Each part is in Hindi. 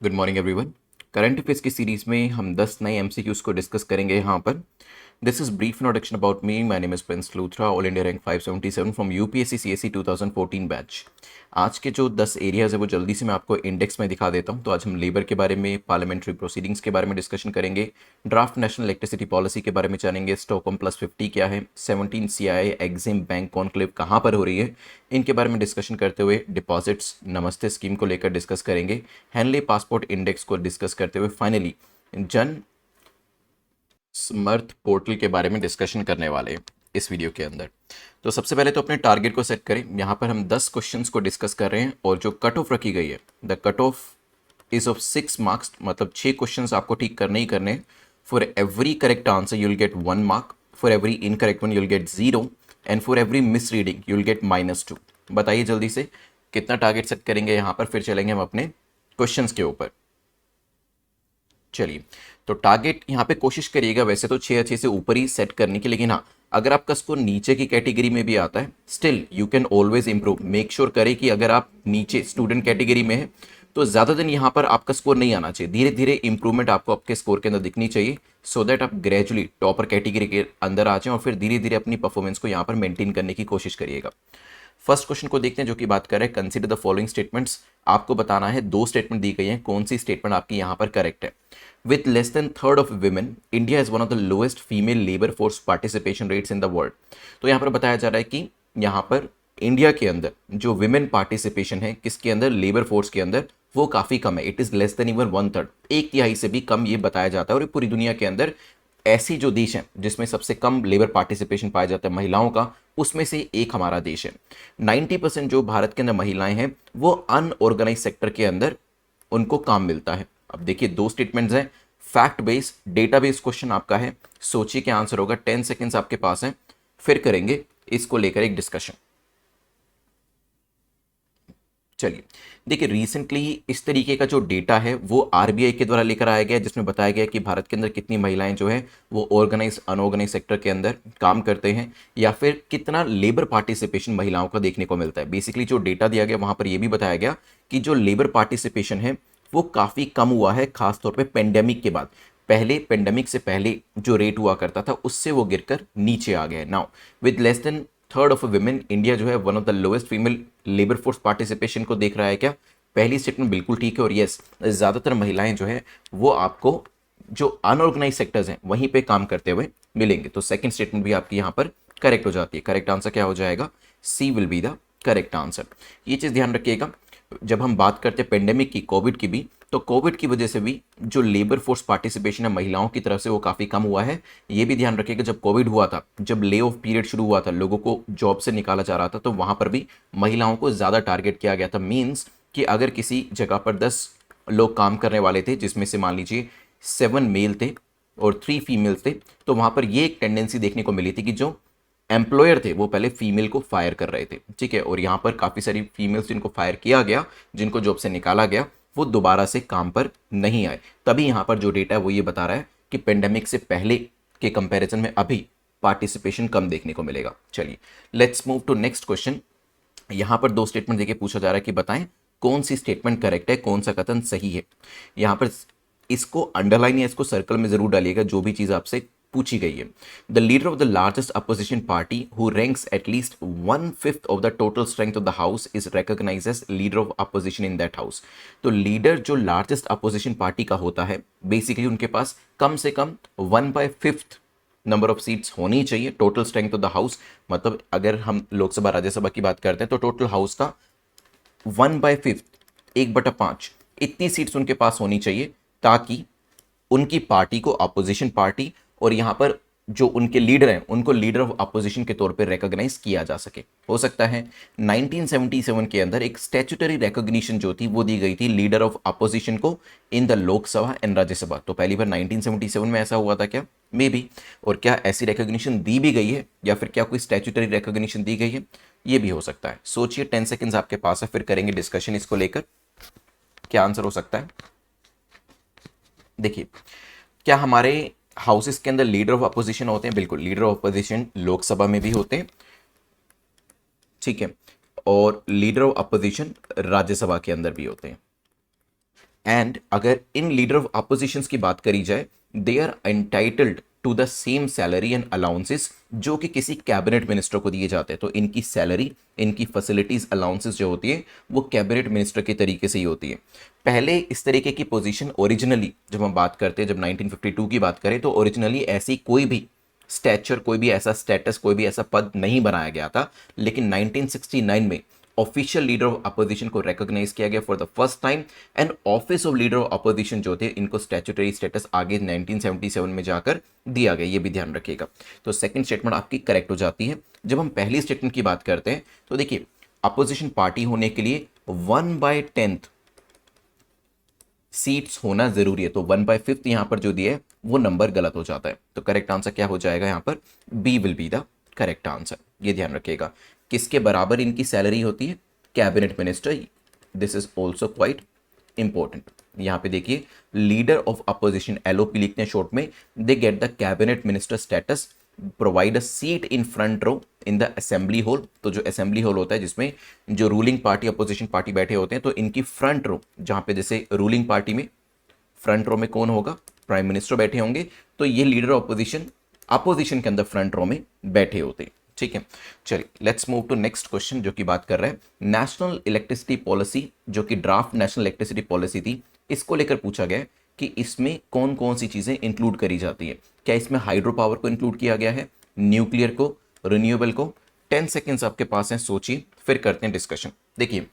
Good morning everyone. Current affairs की सीरीज में हम 10 नए एमसीक्यूज को डिस्कस करेंगे यहाँ पर। This is brief introduction about me. My name is Prince Luthra, all India rank 577 from UPSC CSC 2014 batch. आज के जो 10 एरियाज है वो जल्दी से मैं आपको इंडेक्स में दिखा देता हूँ। तो आज हम लेबर के बारे में, पार्लियामेंट्री प्रोसीडिंग्स के बारे में डिस्कशन करेंगे, ड्राफ्ट नेशनल इलेक्ट्रिसिटी पॉलिसी के बारे में जानेंगे, स्टॉकहोम प्लस 50 क्या है, 17 सीआईआई एग्जिम बैंक कॉन्क्लेव कहाँ पर हो रही है, इनके बारे में डिस्कशन करते हुए डिपॉजिट्स नमस्ते स्कीम को लेकर डिस्कस करेंगे, हेनली पासपोर्ट इंडेक्स को डिस्कस करते हुए फाइनली जन समर्थ पोर्टल के बारे में डिस्कशन करने वाले हैं इस वीडियो के अंदर। तो सबसे पहले तो अपने टारगेट को सेट करें। यहाँ पर हम 10 क्वेश्चंस को डिस्कस कर रहे हैं और जो कट ऑफ रखी गई है, the cut off is of 6 marks, मतलब 6 क्वेश्चंस आपको ठीक करने ही करने हैं। For every correct answer you will get 1 mark, for every incorrect one you will get 0 and for every miss reading you will get -2। बताइए जल्दी से कितना टारगेट सेट करेंगे यहाँ पर, फिर चलेंगे हम अपने क्वेश्चंस के ऊपर। चलिए, तो टारगेट यहाँ पे कोशिश करिएगा वैसे तो 6 से ऊपर ही सेट करने की, लेकिन हाँ, अगर आपका स्कोर नीचे की कैटेगरी में भी आता है still you can always improve. Make sure करें कि अगर आप नीचे स्टूडेंट कैटेगरी में है तो ज़्यादा दिन यहाँ पर आपका स्कोर नहीं आना चाहिए। धीरे धीरे इंप्रूवमेंट आपको आपके स्कोर के अंदर दिखनी चाहिए, सो दैट आप ग्रेजुअली टॉपर कैटेगरी के अंदर आ जाएं और फिर धीरे धीरे अपनी परफॉर्मेंस को यहाँ पर मेंटेन करने की कोशिश करिएगा। फर्स्ट क्वेश्चन को देखते हैं जो कि बात कर रहे हैं कंसीडर द फॉलोइंग स्टेटमेंट्स। आपको बताना है, 2 स्टेटमेंट दी गई हैं, कौन सी स्टेटमेंट आपकी यहाँ पर करेक्ट है। With less than third of women, India is one of the lowest female labour force participation rates in the world. तो यहाँ पर बताया जा रहा है कि यहाँ पर इंडिया के अंदर जो विमेन पार्टिसिपेशन है किसके अंदर, लेबर फोर्स के अंदर, वो काफ़ी कम है। It is less than even 1/3, 1/3 से भी कम ये बताया जाता है। और ये पूरी दुनिया के अंदर ऐसी जो देश हैं जिसमें सबसे कम लेबर पार्टिसिपेशन पाया जाता है महिलाओं का, उसमें से एक हमारा देश है। 90% जो भारत के अंदर महिलाएं हैं वो अनऑर्गेनाइज सेक्टर के अंदर उनको काम मिलता है। अब देखिए, 2 स्टेटमेंट्स हैं, fact based data based question आपका है। सोचिए क्या आंसर होगा, 10 सेकेंड्स आपके पास है, फिर करेंगे इसको लेकर एक डिस्कशन। चलिए, देखिए, रिसेंटली इस तरीके का जो डेटा है वो आरबीआई के द्वारा लेकर आया गया है, जिसमें बताया गया है कि भारत के अंदर कितनी महिलाएं जो है वो ऑर्गेनाइज अनऑर्गेनाइज सेक्टर के अंदर काम करते हैं, या फिर कितना लेबर पार्टिसिपेशन महिलाओं का देखने को मिलता है। बेसिकली जो डेटा दिया गया वहां पर यह भी बताया गया कि जो लेबर पार्टिसिपेशन है वो काफ़ी कम हुआ है, खासतौर पर पेंडेमिक के बाद। पहले पेंडेमिक से पहले जो रेट हुआ करता था उससे वो गिरकर नीचे आ गया है। Now with less than third of women, India जो है one of the lowest female labour force participation को देख रहा है क्या। पहली स्टेटमेंट बिल्कुल ठीक है, और यस, ज़्यादातर महिलाएं जो है वो आपको जो अनऑर्गेनाइज सेक्टर्स हैं वहीं पे काम करते हुए मिलेंगे। तो सेकंड स्टेटमेंट भी आपकी यहाँ पर करेक्ट हो जाती है। करेक्ट आंसर क्या हो जाएगा, C will be the correct answer. ये चीज़ ध्यान रखिएगा, जब हम बात करते हैं पेंडेमिक की, कोविड की भी, तो कोविड की वजह से भी जो लेबर फोर्स पार्टिसिपेशन है महिलाओं की तरफ से वो काफ़ी कम हुआ है। ये भी ध्यान रखिएगा, जब कोविड हुआ था, जब ले ऑफ पीरियड शुरू हुआ था, लोगों को जॉब से निकाला जा रहा था, तो वहाँ पर भी महिलाओं को ज़्यादा टारगेट किया गया था। मीन्स कि अगर किसी जगह पर 10 लोग काम करने वाले थे, जिसमें से मान लीजिए 7 मेल थे और 3 फीमेल्स थे, तो वहाँ पर ये एक टेंडेंसी देखने को मिली थी कि जो एम्प्लॉयर थे वो पहले फीमेल को फायर कर रहे थे, ठीक है। और यहाँ पर काफ़ी सारी फीमेल्स जिनको फायर किया गया, जिनको जॉब से निकाला गया, वो दोबारा से काम पर नहीं आए। तभी यहाँ पर जो डेटा है वो ये बता रहा है कि पेंडेमिक से पहले के कंपैरिजन में अभी पार्टिसिपेशन कम देखने को मिलेगा। चलिए, let's move to next question. यहाँ पर 2 स्टेटमेंट देके पूछा जा रहा है कि बताएं कौन सी स्टेटमेंट करेक्ट है, कौन सा कथन सही है। यहाँ पर इसको अंडरलाइन या इसको सर्कल में जरूर डालिएगा जो भी चीज़ आपसे पूछी गई है। The leader of the largest opposition party who ranks at least 1/5 of the total strength of the house is recognised as leader of opposition in that house. तो लीडर जो लार्जेस्ट अपोजिशन पार्टी का होता है, बेसिकली उनके पास कम से कम 1/5 नंबर ऑफ सीट्स होनी चाहिए। Total strength of the house मतलब अगर हम लोकसभा राज्यसभा की बात करते हैं तो टोटल हाउस का 1/5, 1/5 इतनी सीट्स उनके पास होनी चाहिए, ताकि उनकी पार्टी को अपोजिशन पार्टी और यहां पर जो उनके लीडर हैं उनको लीडर ऑफ अपोजिशन के तौर पे रिकॉग्नाइज किया जा सके। हो सकता है 1977 के अंदर एक स्टैट्यूटरी रिकॉग्निशन जो थी वो दी गई थी लीडर ऑफ अपोजिशन को in the Lok Sabha and Rajya Sabha. तो पहली बार 1977 में ऐसा हुआ था क्या, मे बी। और क्या ऐसी रिकॉग्निशन दी भी गई है या फिर क्या कोई स्टैट्यूटरी रिकॉग्निशन दी गई है, ये भी हो सकता है। सोचिए, 10 सेकेंड्स आपके पास है, फिर करेंगे डिस्कशन इसको लेकर क्या आंसर हो सकता है। देखिए, क्या हमारे हाउसेस के अंदर लीडर ऑफ अपोजिशन होते हैं? बिल्कुल, लीडर ऑफ अपोजिशन लोकसभा में भी होते हैं, ठीक है, और लीडर ऑफ अपोजिशन राज्यसभा के अंदर भी होते हैं। एंड अगर इन लीडर ऑफ अपोजिशन की बात करी जाए, they are entitled to the same salary and allowances जो कि किसी कैबिनेट मिनिस्टर को दिए जाते हैं। तो इनकी सैलरी, इनकी फैसिलिटीज, अलाउंसेस जो होती है वो कैबिनेट मिनिस्टर के तरीके से ही होती है। पहले इस तरीके की पोजीशन ओरिजिनली जब हम बात करते हैं, जब 1952 की बात करें, तो ओरिजिनली ऐसी कोई भी स्टैचर, कोई भी ऐसा स्टेटस, कोई भी ऐसा पद नहीं बनाया गया था। लेकिन 1969 में ऑफिशियल लीडर ऑफ अपोजिशन को रिकॉग्नाइज किया गया for the first time, and office of leader of opposition जो थे इनको स्टैट्यूटरी स्टेटस आगे 1977 में जाकर दिया गया, ये भी ध्यान रखिएगा। तो सेकंड स्टेटमेंट आपकी करेक्ट हो जाती है। जब हम पहली स्टेटमेंट की बात करते हैं तो देखिए, अपोजिशन पार्टी होने के लिए 1/10 सीट्स होना जरूरी है। तो 1/5 यहां पर जो दिया है वो नंबर गलत हो जाता है। तो करेक्ट आंसर क्या हो जाएगा यहां पर? B will be the correct answer. ये ध्यान रखिएगा। किसके बराबर इनकी सैलरी होती है? Cabinet minister. This is also quite important. यहां पे देखिए, लीडर ऑफ अपोजिशन, एलओपी लिखते हैं शॉर्ट में, they get the cabinet minister status, provide a seat in front row in the assembly hall. तो जो असेंबली हॉल होता है जिसमें जो रूलिंग पार्टी, अपोजिशन पार्टी बैठे होते हैं, तो इनकी फ्रंट रो, जहां पे जैसे रूलिंग पार्टी में फ्रंट रो में कौन होगा? प्राइम मिनिस्टर बैठे होंगे। तो ये लीडर अपोजिशन अपोजिशन के अंदर फ्रंट रो में बैठे होते हैं। ठीक है, चलिए let's move to next question जो कि बात कर रहे हैं नेशनल इलेक्ट्रिसिटी पॉलिसी, जो कि ड्राफ्ट नेशनल इलेक्ट्रिसिटी पॉलिसी थी। इसको लेकर पूछा गया है कि इसमें कौन कौन सी चीजें इंक्लूड करी जाती है। क्या इसमें हाइड्रो पावर को इंक्लूड किया गया है, न्यूक्लियर को, रिन्यूएबल को? 10 सेकेंड्स आपके पास हैं, सोचिए, फिर करते हैं डिस्कशन। देखिए,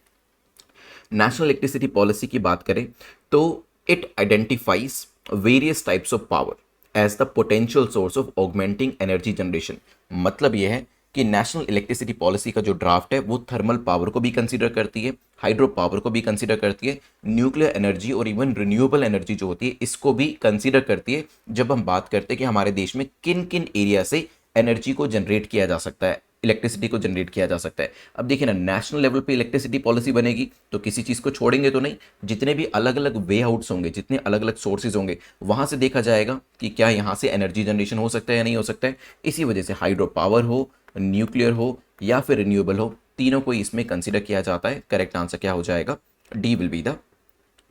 नेशनल इलेक्ट्रिसिटी पॉलिसी की बात करें तो it identifies various types of power as the potential source of augmenting energy generation. मतलब यह है कि नेशनल इलेक्ट्रिसिटी पॉलिसी का जो ड्राफ्ट है वो थर्मल पावर को भी कंसीडर करती है, हाइड्रो पावर को भी कंसीडर करती है, न्यूक्लियर एनर्जी और इवन रिन्यूएबल एनर्जी जो होती है इसको भी कंसीडर करती है, जब हम बात करते हैं कि हमारे देश में किन किन एरिया से एनर्जी को जनरेट किया जा सकता है, इलेक्ट्रिसिटी को जनरेट किया जा सकता है। अब देखिए ना, नेशनल लेवल पे इलेक्ट्रिसिटी पॉलिसी बनेगी तो किसी चीज़ को छोड़ेंगे तो नहीं, जितने भी अलग अलग वे आउट्स होंगे, जितने अलग अलग सोर्सेज होंगे, वहां से देखा जाएगा कि क्या यहाँ से एनर्जी जनरेशन हो सकता है या नहीं हो सकता है। इसी वजह से हाइड्रो पावर हो, न्यूक्लियर हो या फिर रिन्यूएबल हो, तीनों को इसमें कंसिडर किया जाता है। करेक्ट आंसर क्या हो जाएगा? D will be the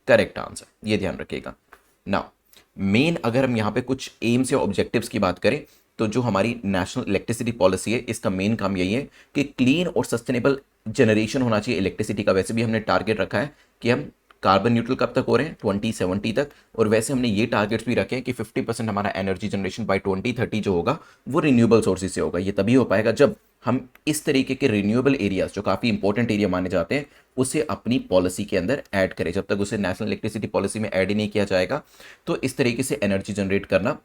correct answer. ये ध्यान रखिएगा। नाउ मेन अगर हम यहाँ पे कुछ एम्स या ऑब्जेक्टिव्स की बात करें तो जो हमारी नेशनल इलेक्ट्रिसिटी पॉलिसी है इसका मेन काम यही है कि क्लीन और सस्टेनेबल जनरेशन होना चाहिए इलेक्ट्रिसिटी का। वैसे भी हमने टारगेट रखा है कि हम कार्बन न्यूट्रल कब तक हो रहे हैं? 2070 तक। और वैसे हमने ये टारगेट्स भी रखे हैं कि 50% हमारा एनर्जी जनरेशन बाय 2030 जो होगा वो रिन्यूएबल सोर्सेज से होगा। ये तभी हो पाएगा जब हम इस तरीके के रिन्यूएबल एरियाज जो काफ़ी इंपॉर्टेंट एरिया माने जाते हैं उसे अपनी पॉलिसी के अंदर ऐड करें। जब तक उसे नेशनल इलेक्ट्रिसिटी पॉलिसी में ऐड ही नहीं किया जाएगा तो इस तरीके से एनर्जी जनरेट करना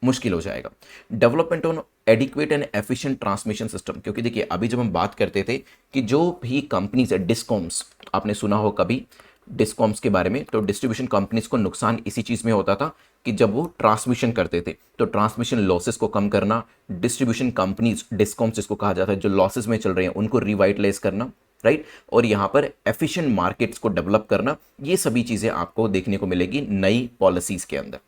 मुश्किल हो जाएगा। Development on adequate and efficient transmission system, क्योंकि देखिए अभी जब हम बात करते थे कि जो भी कंपनीज है, डिस्कॉम्स, आपने सुना हो कभी डिस्कॉम्स के बारे में, तो डिस्ट्रीब्यूशन कंपनीज को नुकसान इसी चीज़ में होता था कि जब वो ट्रांसमिशन करते थे तो ट्रांसमिशन लॉसेस को कम करना, डिस्ट्रीब्यूशन कंपनीज, डिस्कॉम्स जिसको कहा जाता है, जो लॉसेस में चल रहे हैं उनको रिवाइटलाइज करना, राइट, और यहाँ पर एफिशिएंट मार्केट्स को डेवलप करना, ये सभी चीज़ें आपको देखने को मिलेगी नई पॉलिसीज के अंदर।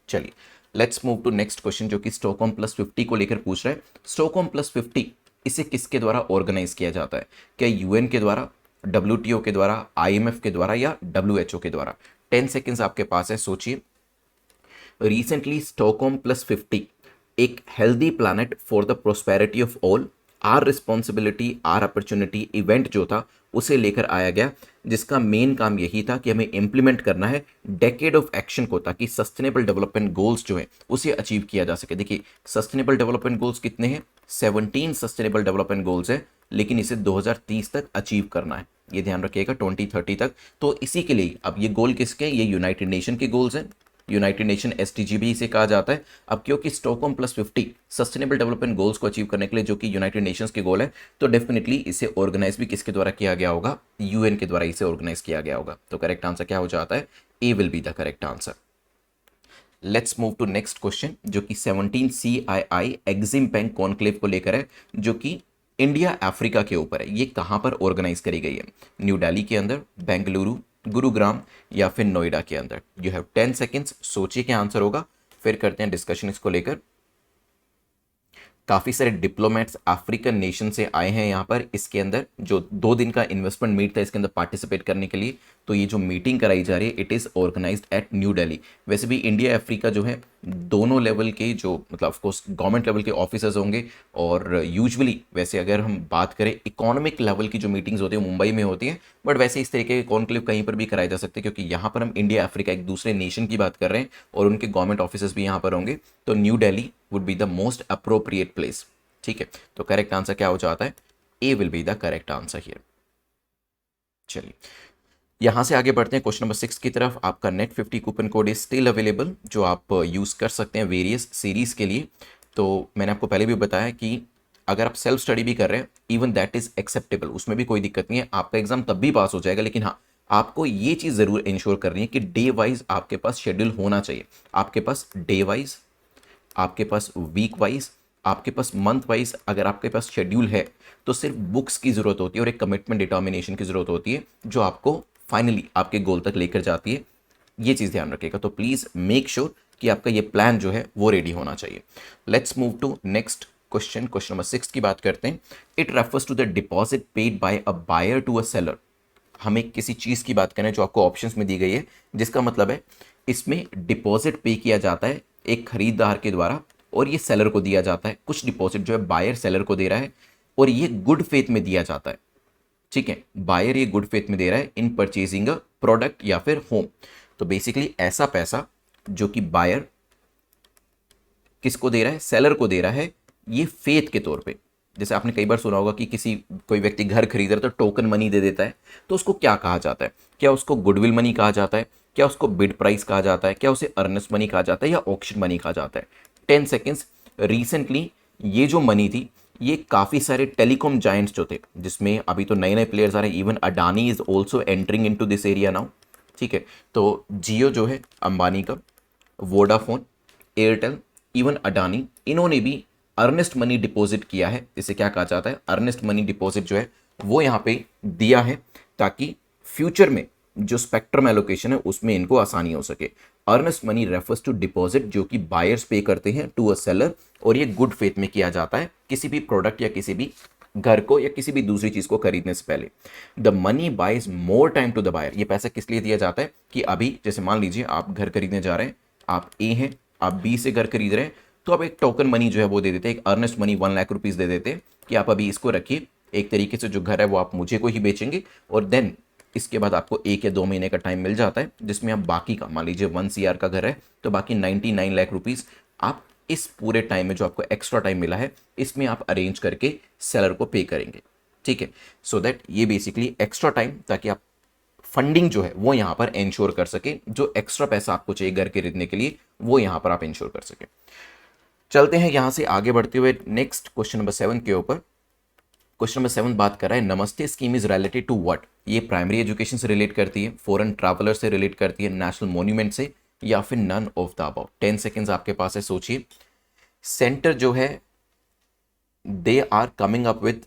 चलिए let's move to next question जो कि स्टॉकहोम प्लस 50 को लेकर पूछ रहा है। स्टॉकहोम प्लस 50 इसे किसके द्वारा ऑर्गेनाइज किया जाता है? क्या यूएन के द्वारा, डब्ल्यूटीओ के द्वारा, आईएमएफ के द्वारा या डब्ल्यूएचओ के द्वारा? 10 सेकेंड्स आपके पास है, सोचिए। रिसेंटली स्टॉकहोम प्लस 50 एक healthy planet for the prosperity of all, our responsibility our opportunity event जो था उसे लेकर आया गया, जिसका मेन काम यही था कि हमें इंप्लीमेंट करना है डेकेड ऑफ एक्शन को, ताकि सस्टेनेबल डेवलपमेंट गोल्स जो है उसे अचीव किया जा सके। देखिए सस्टेनेबल डेवलपमेंट गोल्स कितने हैं? 17 सस्टेनेबल डेवलपमेंट गोल्स है, लेकिन इसे 2030 तक अचीव करना है। ये ध्यान रखिएगा, 2030 तक। तो इसी के लिए अब ये गोल किसके हैं? ये यूनाइटेड नेशन के गोल्स हैं। यूनाइटेड नेशन एसडीजी भी इसे कहा जाता है। अब क्योंकि Stockholm plus 50 sustainable development goals को अचीव करने के लिए जो कि यूनाइटेड नेशंस के गोल है, तो डेफिनेटली इसे ऑर्गेनाइज भी किसके द्वारा किया गया होगा? यूएन के द्वारा इसे ऑर्गेनाइज किया गया होगा। तो करेक्ट आंसर क्या हो जाता है? A will be the correct answer. Let's move to next question जो कि 17 CII एग्जिम बैंक कॉन्क्लेव को लेकर है, जो कि इंडिया अफ्रीका के ऊपर है। ये कहाँ पर ऑर्गेनाइज करी गई है? न्यू दिल्ली के अंदर, बेंगलुरु, गुरुग्राम या फिर नोएडा के अंदर? यू हैव 10 सेकेंड्स, सोचिए क्या आंसर होगा, फिर करते हैं डिस्कशन इसको लेकर। काफ़ी सारे डिप्लोमेट्स अफ्रीकन नेशन से आए हैं यहाँ पर इसके अंदर, जो 2 दिन का इन्वेस्टमेंट मीट था इसके अंदर पार्टिसिपेट करने के लिए। तो ये जो मीटिंग कराई जा रही है it is organised at New Delhi. वैसे भी इंडिया अफ्रीका जो है दोनों लेवल के जो मतलब ऑफकोर्स गवर्नमेंट लेवल के ऑफिसर्स होंगे, और यूजुअली वैसे अगर हम बात करें इकोनॉमिक लेवल की जो मीटिंग्स होती है मुंबई में होती हैं, बट वैसे इस तरीके के कॉन्क्लेव कहीं पर भी कराए जा सकते हैं, क्योंकि यहाँ पर हम इंडिया अफ्रीका एक दूसरे नेशन की बात कर रहे हैं और उनके गवर्नमेंट ऑफिसर्स भी यहाँ पर होंगे। तो New Delhi would be the most appropriate place. ठीक है, तो करेक्ट आंसर क्या हो जाता है? A will be the correct answer here. चलिए यहां से आगे बढ़ते हैं क्वेश्चन नंबर 6 की तरफ। आपका net 50 coupon code is still available, जो आप यूज़ कर सकते हैं वेरियस सीरीज़ के लिए। तो मैंने आपको पहले भी बताया कि अगर आप सेल्फ स्टडी भी कर रहे हैं इवन दैट इज़ एक्सेप्टेबल, उसमें भी कोई दिक्कत नहीं है, आपका एग्जाम तब भी पास हो जाएगा। लेकिन हाँ, आपको ये चीज़ ज़रूर इंश्योर करनी है कि डे वाइज आपके पास शेड्यूल होना चाहिए। आपके पास डे वाइज, आपके पास वीक वाइज, आपके पास मंथ वाइज अगर आपके पास शेड्यूल है तो सिर्फ बुक्स की ज़रूरत होती है और एक कमिटमेंट डिटर्मिनेशन की ज़रूरत होती है, जो आपको फाइनली आपके गोल तक लेकर जाती है। ये चीज़ ध्यान रखिएगा। तो प्लीज़ मेक श्योर कि आपका ये प्लान जो है वो रेडी होना चाहिए। Let's move to next question. Question number 6 की बात करते हैं। It refers to the deposit paid by a buyer to a seller. हमें किसी चीज़ की बात करें जो आपको ऑप्शंस में दी गई है, जिसका मतलब है इसमें डिपॉजिट पे किया जाता है एक खरीदार के द्वारा और ये सेलर को दिया जाता है। कुछ डिपॉजिट जो है बायर सेलर को दे रहा है और ये गुड फेथ में दिया जाता है। ठीक है, बायर ये गुड फेथ में दे रहा है इन परचेजिंग अ प्रोडक्ट या फिर होम। तो बेसिकली ऐसा पैसा जो कि बायर किसको दे रहा है? सेलर को दे रहा है, ये फेथ के तौर पे। जैसे आपने कई बार सुना होगा कि कोई व्यक्ति घर खरीद रहा है तो टोकन मनी दे देता है, तो उसको क्या कहा जाता है? क्या उसको गुडविल मनी कहा जाता है? क्या उसको बिड प्राइस कहा जाता है? क्या उसे अर्नेस्ट मनी कहा जाता है या ऑक्शन मनी कहा जाता है? 10 सेकेंड्स। रिसेंटली ये जो मनी थी ये काफ़ी सारे टेलीकॉम जायंट्स जो थे, जिसमें अभी तो नए नए प्लेयर्स आ रहे हैं, even Adani is also entering into this area now. ठीक है, तो जियो जो है अंबानी का, वोडाफोन, एयरटेल, इवन अडानी, इन्होंने भी अर्नेस्ट मनी डिपॉजिट किया है। इसे क्या कहा जाता है? अर्नेस्ट मनी डिपॉजिट जो है वो यहाँ पे दिया है ताकि फ्यूचर में जो स्पेक्ट्रम एलोकेशन है उसमें इनको आसानी हो सके। Earnest money refers to deposit जो कि बायर्स पे करते हैं टू अ सेलर, और ये गुड फेथ में किया जाता है किसी भी प्रोडक्ट या किसी भी घर को या किसी भी दूसरी चीज को खरीदने से पहले। The money buys more time to the buyer. ये पैसा किस लिए दिया जाता है कि अभी जैसे मान लीजिए आप घर खरीदने जा रहे हैं, आप ए हैं, आप बी से घर खरीद रहे हैं, तो आप एक टोकन मनी जो है वो दे देते हैं, एक अर्नेस्ट मनी 1 लाख रुपीज दे देते हैं कि आप अभी इसको रखिए, एक तरीके से जो घर है वो आप मुझे को ही बेचेंगे, और देन इसके बाद आपको 1 या 2 महीने का टाइम मिल जाता है जिसमें आप बाकी का, मान लीजिए 1 CR का घर है तो बाकी 99 लाख रुपीज आप इस पूरे टाइम में जो आपको एक्स्ट्रा टाइम मिला है इसमें आप अरेंज करके सेलर को पे करेंगे। ठीक है, सो दैट ये बेसिकली एक्स्ट्रा टाइम, ताकि आप फंडिंग जो है वो यहाँ पर इंश्योर कर सके, जो एक्स्ट्रा पैसा आपको चाहिए घर खरीदने के लिए वो यहाँ पर आप इंश्योर कर सके। चलते हैं यहाँ से आगे बढ़ते हुए नेक्स्ट क्वेश्चन नंबर 7 के ऊपर। क्वेश्चन नंबर 7 बात कर रहा है Namaste scheme is related to what. ये प्राइमरी एजुकेशन से रिलेट करती है, फॉरेन ट्रैवलर से रिलेट करती है, नेशनल मॉन्यूमेंट से, या फिर none of the above. 10 seconds आपके पास है, सोचिए। सेंटर जो है they are coming up with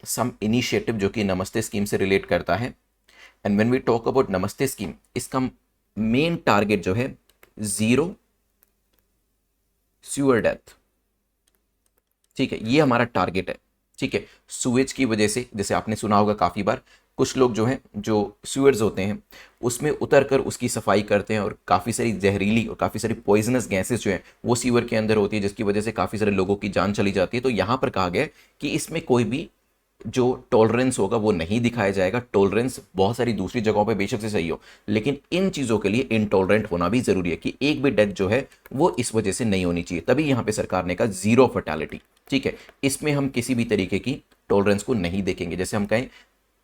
some initiative जो कि नमस्ते स्कीम से रिलेट करता है। And when we talk about Namaste scheme, इसका मेन टारगेट जो है जीरो सीवर डेथ। ठीक है, ये हमारा टारगेट है। ठीक है, सुएज की वजह से, जैसे आपने सुना होगा काफ़ी बार, कुछ लोग जो हैं जो सीवर्स होते हैं उसमें उतर कर उसकी सफाई करते हैं और काफ़ी सारी जहरीली और काफ़ी सारी पॉइजनस गैसेस जो हैं वो सीवर के अंदर होती है, जिसकी वजह से काफ़ी सारे लोगों की जान चली जाती है। तो यहाँ पर कहा गया है कि इसमें कोई भी जो टॉलरेंस होगा वो नहीं दिखाया जाएगा। टॉलरेंस बहुत सारी दूसरी जगहों पे बेशक से सही हो, लेकिन इन चीज़ों के लिए इनटॉलरेंट होना भी ज़रूरी है कि एक भी डेथ जो है वो इस वजह से नहीं होनी चाहिए। तभी यहाँ पे सरकार ने कहा जीरो फर्टैलिटी। ठीक है, इसमें हम किसी भी तरीके की टॉलरेंस को नहीं देखेंगे। जैसे हम कहें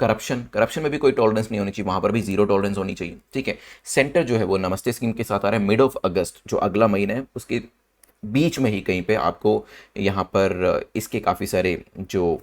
करप्शन में भी कोई टॉलरेंस नहीं होनी चाहिए, वहां पर भी जीरो टॉलरेंस होनी चाहिए। ठीक है, सेंटर जो है वो नमस्ते स्कीम के साथ आ रहा है मिड ऑफ अगस्त, जो अगला महीना है उसके बीच में ही कहीं पे आपको यहाँ पर इसके काफ़ी सारे जो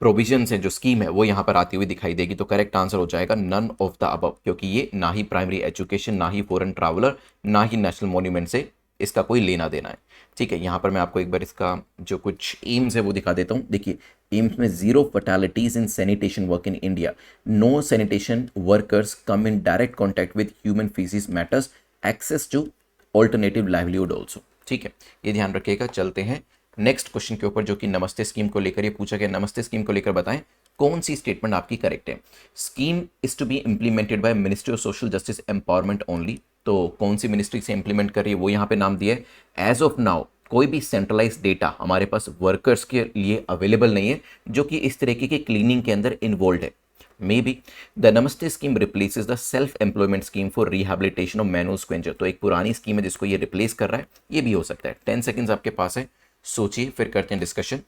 प्रोविजंस है, जो स्कीम है वो यहाँ पर आती हुई दिखाई देगी। तो करेक्ट आंसर हो जाएगा नन ऑफ द अबव, क्योंकि ये ना ही प्राइमरी एजुकेशन, ना ही फॉरेन ट्रैवलर, ना ही नेशनल मॉन्यूमेंट से इसका कोई लेना देना है। ठीक है, यहाँ पर मैं आपको एक बार इसका जो कुछ एम्स है वो दिखा देता हूँ। देखिए, एम्स में zero fatalities in sanitation work in India, no sanitation workers come in direct contact with human faeces matters, access to alternative livelihood also. ठीक है, ये ध्यान रखिएगा। चलते हैं नेक्स्ट क्वेश्चन के ऊपर जो कि नमस्ते स्कीम को लेकर ये पूछा गया, नमस्ते स्कीम को लेकर बताएं कौन सी स्टेटमेंट आपकी करेक्ट है। Scheme is to be implemented by ministry of social justice empowerment only, तो कौन सी मिनिस्ट्री से इंप्लीमेंट कर रही है वो यहाँ पे नाम दिया है। एज ऑफ नाउ कोई भी सेंट्रलाइज डेटा हमारे पास वर्कर्स के लिए अवेलेबल नहीं है जो कि इस तरीके के क्लीनिंग के अंदर इन्वॉल्व है। May be the Namaste scheme replaces the self employment scheme for rehabilitation of manual scavenger, तो एक पुरानी स्कीम है जिसको ये रिप्लेस कर रहा है, ये भी हो सकता है। 10 सेकेंड्स आपके पास है, सोचिए फिर करते हैं डिस्कशन।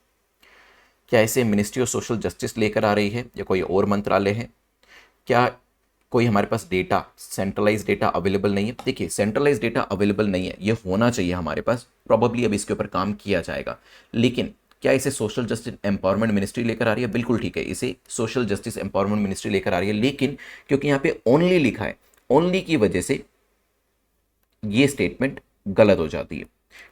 क्या इसे मिनिस्ट्री ऑफ सोशल जस्टिस लेकर आ रही है या कोई और मंत्रालय है? क्या कोई हमारे पास डेटा सेंट्रलाइज डेटा अवेलेबल नहीं है? देखिए सेंट्रलाइज डेटा अवेलेबल नहीं है, ये होना चाहिए हमारे पास, प्रॉबली अब इसके ऊपर काम किया जाएगा। लेकिन क्या इसे सोशल जस्टिस एम्पावरमेंट मिनिस्ट्री लेकर आ रही है? बिल्कुल ठीक है, इसे सोशल जस्टिस एम्पावरमेंट मिनिस्ट्री लेकर आ रही है, लेकिन क्योंकि यहाँ पे ओनली लिखा है, ओनली की वजह से ये स्टेटमेंट गलत हो जाती है,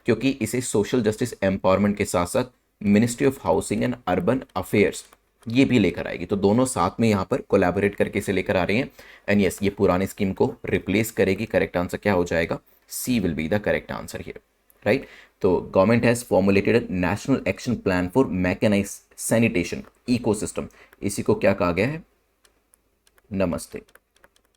क्योंकि इसे सोशल जस्टिस एम्पावरमेंट के साथ साथ ministry of housing and urban affairs ये भी लेकर आएगी, तो दोनों साथ में यहाँ पर कोलैबोरेट करके इसे लेकर आ रही हैं। एंड यस, ये पुरानी स्कीम को रिप्लेस करेगी। करेक्ट आंसर क्या हो जाएगा? C will be the correct answer here, right. तो government has formulated a national action plan for mechanise sanitation ecosystem, इसी को क्या कहा गया है? नमस्ते।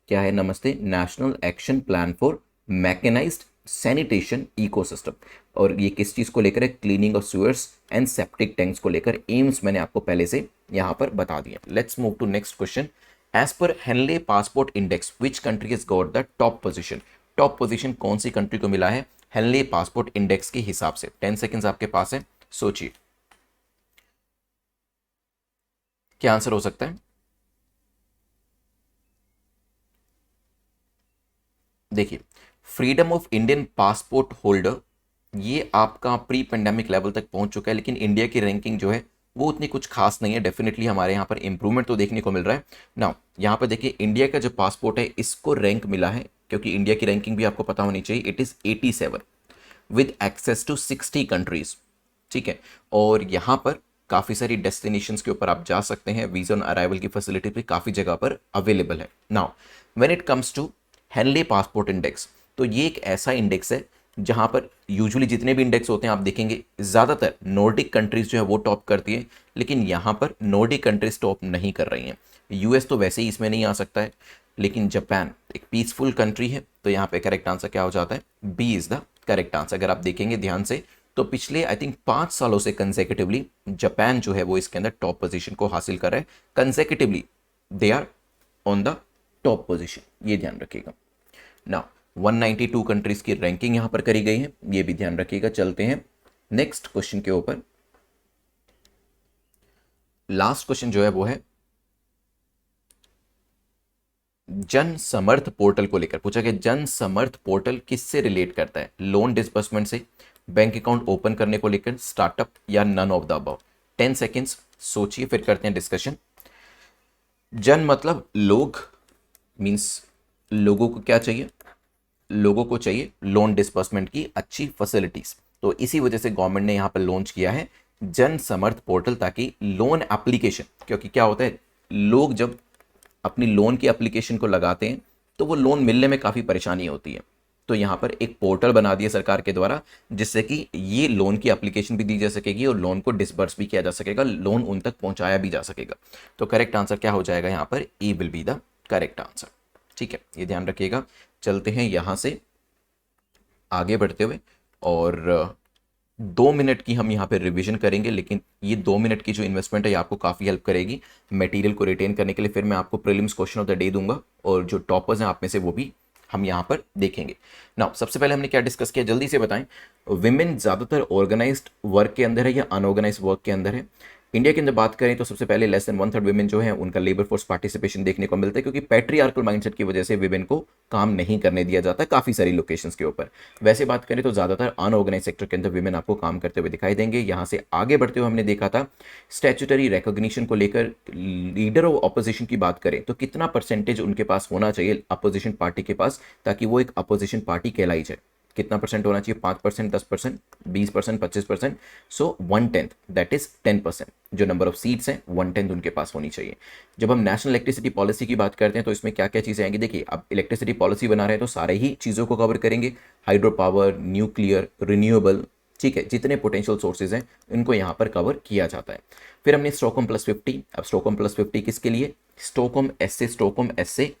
क्या है Namaste? National action plan for mechanised sanitation ecosystem. और ये किस चीज़ को लेकर है? Cleaning of sewers and septic tanks को लेकर। एम्स मैंने आपको पहले से यहाँ पर बता दिया। Let's move to next question. As per Henley passport index which country has got the top position? Top position कौन सी कंट्री को मिला है हेनले पासपोर्ट इंडेक्स के हिसाब से? 10 सेकेंड्स आपके पास है, सोचिए क्या आंसर हो सकता है। देखिए freedom of Indian passport holder ये आपका प्री पेंडेमिक लेवल तक पहुंच चुका है, लेकिन इंडिया की रैंकिंग जो है वो उतनी कुछ खास नहीं है। डेफिनेटली हमारे यहाँ पर इंप्रूवमेंट तो देखने को मिल रहा है ना। यहाँ पर देखिए इंडिया का जो पासपोर्ट है इसको रैंक मिला है, क्योंकि इंडिया की रैंकिंग भी आपको पता होनी चाहिए, it is 87 with access to 60 countries, ठीक है। और यहाँ पर काफ़ी सारी डेस्टिनेशंस के ऊपर आप जा सकते हैं, वीज़ा ऑन अराइवल की फैसिलिटी भी काफ़ी जगह पर अवेलेबल है। Now when it comes to Henley passport index, तो ये एक ऐसा इंडेक्स है जहां पर यूजुअली जितने भी इंडेक्स होते हैं आप देखेंगे ज़्यादातर नॉर्डिक कंट्रीज जो है वो टॉप करती है, लेकिन यहाँ पर नॉर्डिक कंट्रीज टॉप नहीं कर रही हैं। यूएस तो वैसे ही इसमें नहीं आ सकता है, लेकिन जापान एक पीसफुल कंट्री है, तो यहाँ पे करेक्ट आंसर क्या हो जाता है? B is the correct answer. अगर आप देखेंगे ध्यान से तो पिछले आई थिंक 5 सालों से कंसेक्यूटिवली जापान जो है वो इसके अंदर टॉप पोजीशन को हासिल कर रहा है। Consecutively they are on the top position, ये ध्यान रखिएगा। नाउ 192 कंट्रीज की रैंकिंग यहां पर करी गई है, ये भी ध्यान रखिएगा। चलते हैं नेक्स्ट क्वेश्चन के ऊपर। लास्ट क्वेश्चन जो है वो है जन समर्थ पोर्टल को लेकर पूछा गया। जन समर्थ पोर्टल किससे रिलेट करता है? लोन डिसबर्समेंट से, बैंक अकाउंट ओपन करने को लेकर, स्टार्टअप या none of the above? 10 seconds सोचिए फिर करते हैं डिस्कशन। जन मतलब लोग, मींस लोगों को क्या चाहिए? लोगों को चाहिए लोन डिस्बर्समेंट की अच्छी फैसिलिटीज, तो इसी वजह से गवर्नमेंट ने यहां पर लॉन्च किया है जन समर्थ पोर्टल, ताकि लोन एप्लीकेशन, क्योंकि क्या होता है लोग जब अपनी लोन की एप्लीकेशन को लगाते हैं तो वो लोन मिलने में काफ़ी परेशानी होती है, तो यहाँ पर एक पोर्टल बना दिया सरकार के द्वारा जिससे कि ये लोन की एप्लीकेशन भी दी जा सकेगी और लोन को डिसबर्स भी किया जा सकेगा, लोन उन तक पहुँचाया भी जा सकेगा। तो करेक्ट आंसर क्या हो जाएगा यहाँ पर? A will be the correct answer, ठीक है, ये ध्यान रखिएगा। चलते हैं यहाँ से आगे बढ़ते हुए, और 2 मिनट की हम यहाँ पे रिवीजन करेंगे, लेकिन ये 2 मिनट की जो इन्वेस्टमेंट है ये आपको काफ़ी हेल्प करेगी मटेरियल को रिटेन करने के लिए। फिर मैं आपको prelims question of the day दूंगा और जो टॉपर्स हैं आप में से वो भी हम यहाँ पर देखेंगे। नाउ सबसे पहले हमने क्या डिस्कस किया जल्दी से बताएं। विमेन ज़्यादातर ऑर्गेनाइज्ड वर्क के अंदर है या अनऑर्गेनाइज वर्क के अंदर है? इंडिया के अंदर बात करें तो सबसे पहले लेस देन 1/3 विमेन जो है उनका लेबर फोर्स पार्टिसिपेशन देखने को मिलता है, क्योंकि पैट्रियार्कल माइंडसेट की वजह से विमेन को काम नहीं करने दिया जाता काफ़ी सारी लोकेशंस के ऊपर। वैसे बात करें तो ज़्यादातर अनऑर्गेनाइज सेक्टर के अंदर विमेन आपको काम करते हुए दिखाई देंगे। यहाँ से आगे बढ़ते हुए हमने देखा था स्टैट्यूटरी रिकॉग्निशन को लेकर, लीडर ऑफ अपोजिशन की बात करें तो कितना परसेंटेज उनके पास होना चाहिए अपोजिशन पार्टी के पास ताकि वो एक अपोजिशन पार्टी कहलाई जाए? कितना परसेंट होना चाहिए? 5%, 10%, 20%, 25%, सो 1/10 दैट इज 10%। जो नंबर ऑफ सीट्स हैं 1/10 उनके पास होनी चाहिए। जब हम नेशनल इलेक्ट्रिसिटी पॉलिसी की बात करते हैं तो इसमें क्या क्या चीज़ें आएंगी? देखिए अब इलेक्ट्रिसिटी पॉलिसी बना रहे हैं तो सारे ही चीज़ों को कवर करेंगे, हाइड्रो पावर, न्यूक्लियर, रिन्यूएबल, ठीक है, जितने पोटेंशियल सोर्सेज हैं इनको यहाँ पर कवर किया जाता है। फिर हमने स्टॉकहोम प्लस 50, अब स्टॉकहोम प्लस 50 किसके लिए, स्टॉकहोम एसए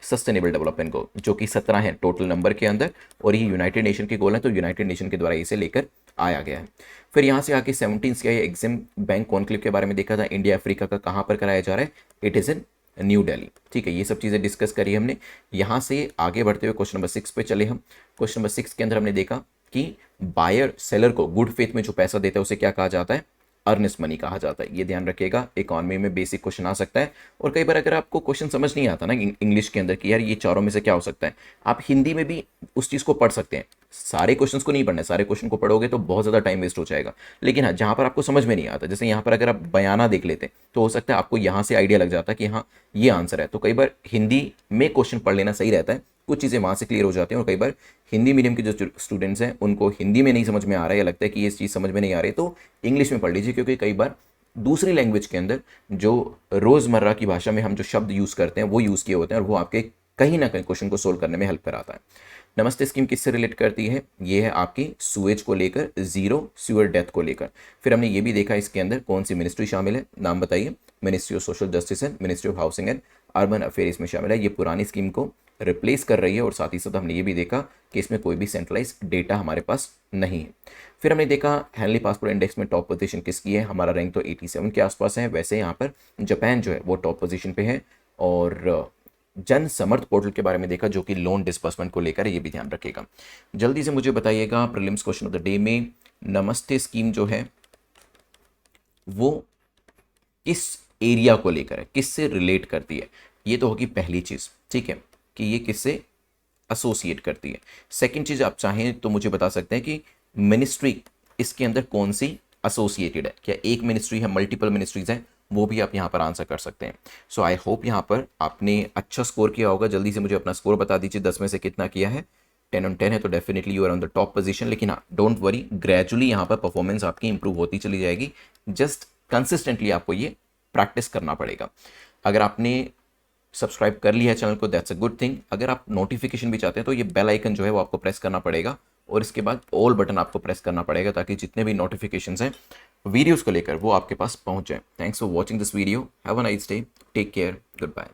सस्टेनेबल डेवलपमेंट गोल, जो कि 17 है टोटल नंबर के अंदर, और ये यूनाइटेड नेशन के गोल हैं, तो यूनाइटेड नेशन के द्वारा इसे लेकर आया गया है। फिर यहाँ से आके 17 का ये एग्जिम बैंक कॉन्क्लेव के बारे में देखा था, इंडिया अफ्रीका का कहाँ पर कराया जा रहा है, it is in new Delhi. ठीक है, ये सब चीज़ें डिस्कस करी हमने। यहाँ से आगे बढ़ते हुए क्वेश्चन नंबर 6 पे चले हम। क्वेश्चन नंबर 6 के अंदर हमने देखा कि बायर सेलर को गुड फेथ में जो पैसा देता है उसे क्या कहा जाता है, अर्नेस्ट मनी कहा जाता है। ये ध्यान रखिएगा, इकोनॉमी में बेसिक क्वेश्चन आ सकता है। और कई बार अगर आपको क्वेश्चन समझ नहीं आता ना इंग्लिश के अंदर कि यार ये चारों में से क्या हो सकता है, आप हिंदी में भी उस चीज़ को पढ़ सकते हैं। सारे क्वेश्चंस को नहीं पढ़ना है, सारे क्वेश्चन को पढ़ोगे तो बहुत ज़्यादा टाइम वेस्ट हो जाएगा। लेकिन हाँ, जहाँ पर आपको समझ में नहीं आता, जैसे यहाँ पर अगर आप बयाना देख लेते तो हो सकता है आपको यहाँ से आइडिया लग जाता है कि हाँ ये आंसर है। तो कई बार हिंदी में क्वेश्चन पढ़ लेना सही रहता है, कुछ चीज़ें वहाँ से क्लियर हो जाती हैं। और कई बार हिंदी मीडियम के जो स्टूडेंट्स हैं उनको हिंदी में नहीं समझ में आ रहा है या लगता है कि ये चीज़ समझ में नहीं आ रही, तो इंग्लिश में पढ़ लीजिए, क्योंकि कई बार दूसरी लैंग्वेज के अंदर जो रोज़मर्रा की भाषा में हम जो शब्द यूज़ करते हैं वो यूज़ किए होते हैं, और वो आपके कहीं ना कहीं क्वेश्चन को सोल्व करने में हेल्प कराता है। नमस्ते स्कीम किससे रिलेट करती है, ये है आपकी सुएज को लेकर, जीरो सीवर डेथ को लेकर। फिर हमने ये भी देखा इसके अंदर कौन सी मिनिस्ट्री शामिल है, नाम बताइए, ministry of social justice and ministry of housing and urban affair इसमें शामिल है। ये पुरानी स्कीम को रिप्लेस कर रही है, और साथ ही साथ हमने ये भी देखा कि इसमें कोई भी सेंट्रलाइज डेटा हमारे पास नहीं है। फिर हमने देखा हेनली पासपोर्ट इंडेक्स में टॉप पोजीशन किसकी है, हमारा रैंक तो 87 के आसपास है। वैसे यहाँ पर जापान जो है वो टॉप पोजीशन पे है। और जन समर्थ पोर्टल के बारे में देखा जो कि लोन डिस्बर्समेंट को लेकर है, ये भी ध्यान रखिएगा। जल्दी से मुझे बताइएगा prelims question of the day में नमस्ते स्कीम जो है वो किस एरिया को लेकर है, किससे रिलेट करती है, ये तो होगी पहली चीज़। ठीक है, कि ये किससे एसोसिएट करती है। सेकंड चीज़, आप चाहें तो मुझे बता सकते हैं कि मिनिस्ट्री इसके अंदर कौन सी एसोसिएटेड है, क्या एक मिनिस्ट्री है, मल्टीपल मिनिस्ट्रीज हैं, वो भी आप यहाँ पर आंसर कर सकते हैं। सो आई होप यहाँ पर आपने अच्छा स्कोर किया होगा। जल्दी से मुझे अपना स्कोर बता दीजिए, 10 में से कितना किया है। 10 on 10 है तो definitely you are on the top position. लेकिन हाँ, डोंट वरी, ग्रेजुअली यहाँ पर परफॉर्मेंस आपकी इंप्रूव होती चली जाएगी। जस्ट कंसिस्टेंटली आपको ये प्रैक्टिस करना पड़ेगा। अगर आपने सब्सक्राइब कर लिया है चैनल को, दैट्स अ गुड थिंग। अगर आप नोटिफिकेशन भी चाहते हैं तो ये बेल आइकन जो है वो आपको प्रेस करना पड़ेगा, और इसके बाद ऑल बटन आपको प्रेस करना पड़ेगा, ताकि जितने भी नोटिफिकेशंस हैं वीडियोस को लेकर वो आपके पास पहुंच जाए। Thanks for watching this video, have a nice day, take care, good bye.